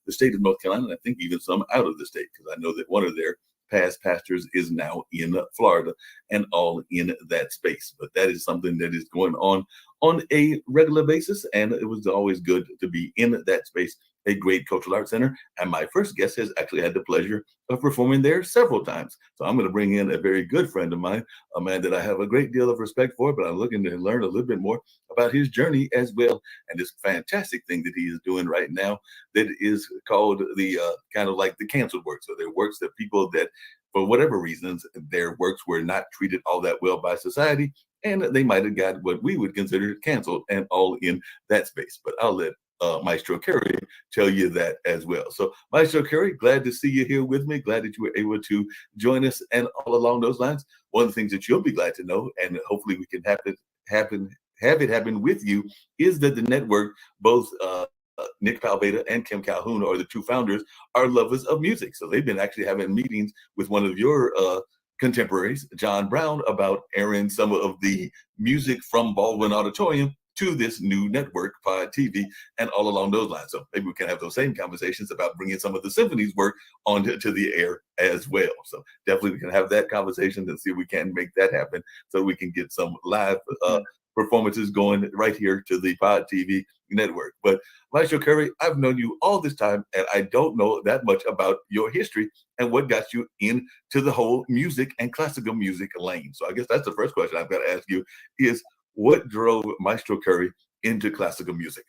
the state of North Carolina, and I think even some out of the state, because I know that one of their past pastors is now in Florida and all in that space. But that is something that is going on a regular basis, and it was always good to be in that space. A great cultural arts center, and my first guest has actually had the pleasure of performing there several times. So I'm going to bring in a very good friend of mine, a man that I have a great deal of respect for, but I'm looking to learn a little bit more about his journey as well, and this fantastic thing that he is doing right now that is called the kind of like the canceled works. So they're works that people that, for whatever reasons, their works were not treated all that well by society, and they might have got what we would consider canceled, and all in that space. But I'll let Maestro Curry tell you that as well. So, Maestro Curry, glad to see you here with me. Glad that you were able to join us, and all along those lines, one of the things that you'll be glad to know, and hopefully we can have it happen with you, is that the network, both Nick Palbeta and Kim Calhoun are the two founders, are lovers of music. So they've been actually having meetings with one of your contemporaries, John Brown, about airing some of the music from Baldwin Auditorium to this new network, Pod TV, and all along those lines. So maybe we can have those same conversations about bringing some of the symphony's work onto the air as well. So definitely we can have that conversation and see if we can make that happen, so we can get some live performances going right here to the Pod TV network. But Maestro Curry, I've known you all this time, and I don't know that much about your history and what got you into the whole music and classical music lane. So I guess that's the first question I've got to ask you is, what drove Maestro Curry into classical music?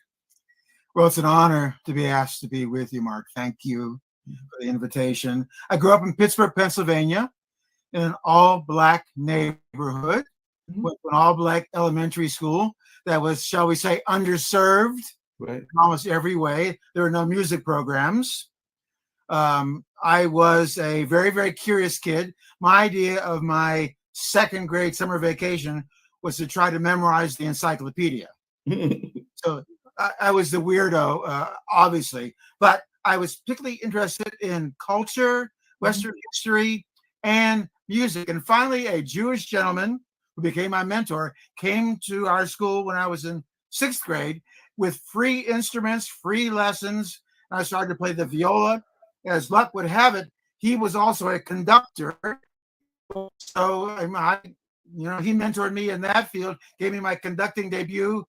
Well, it's an honor to be asked to be with you, Mark. Thank you for the invitation. I grew up in Pittsburgh, Pennsylvania, in an all-Black neighborhood, with an all-Black elementary school that was, shall we say, underserved in almost every way. There were no music programs. I was a very, very curious kid. My idea of my second grade summer vacation was to try to memorize the encyclopedia. So I was the weirdo, obviously, but I was particularly interested in culture, Western history, and music. And finally, a Jewish gentleman who became my mentor came to our school when I was in 6th grade with free instruments, free lessons. I started to play the viola. As luck would have it, he was also a conductor. So he mentored me in that field, gave me my conducting debut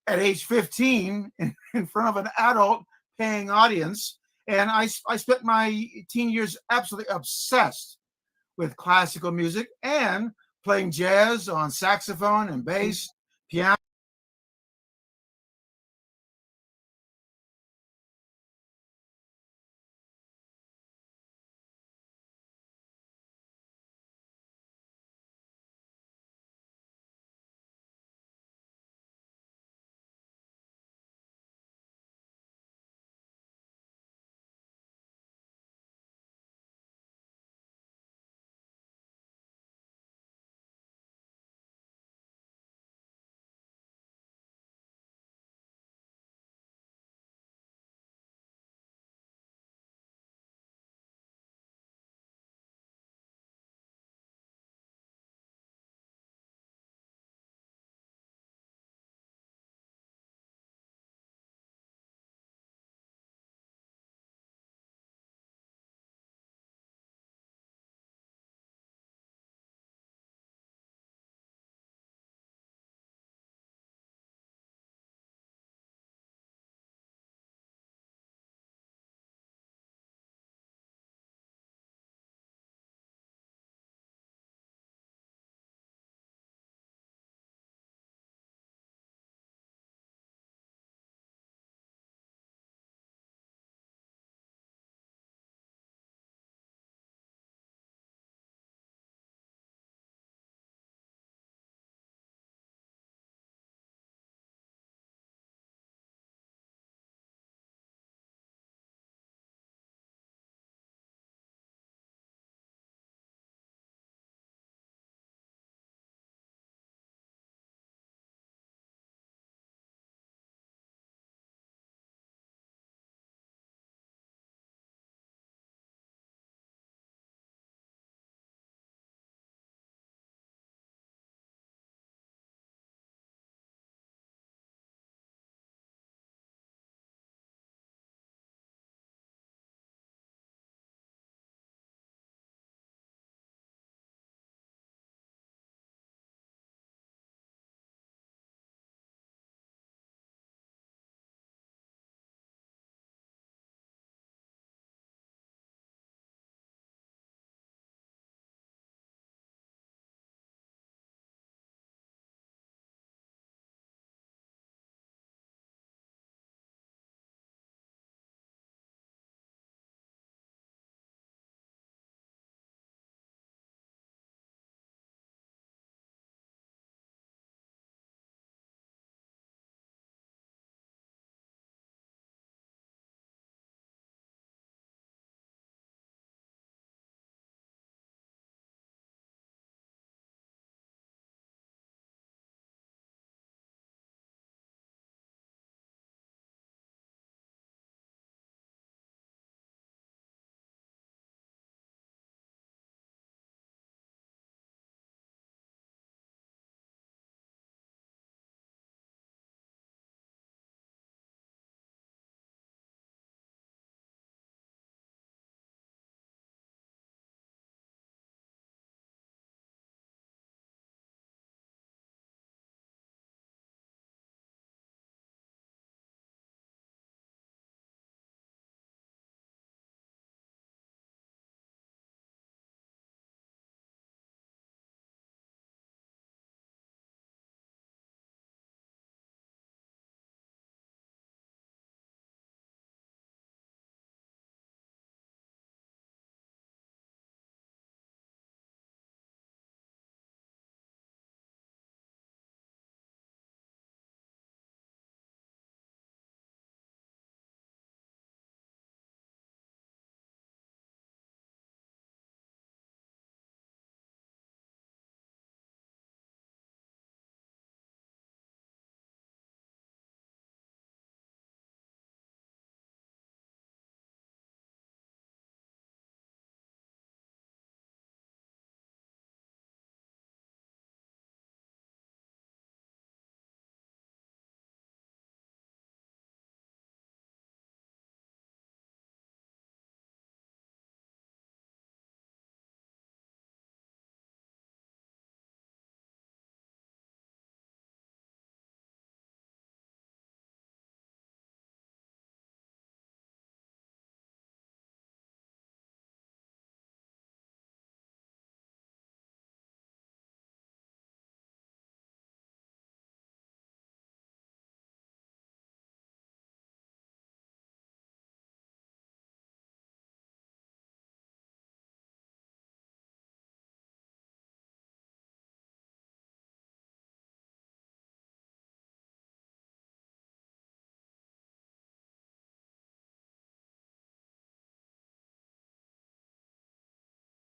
at age 15 in front of an adult paying audience. And I spent my teen years absolutely obsessed with classical music and playing jazz on saxophone and bass, piano,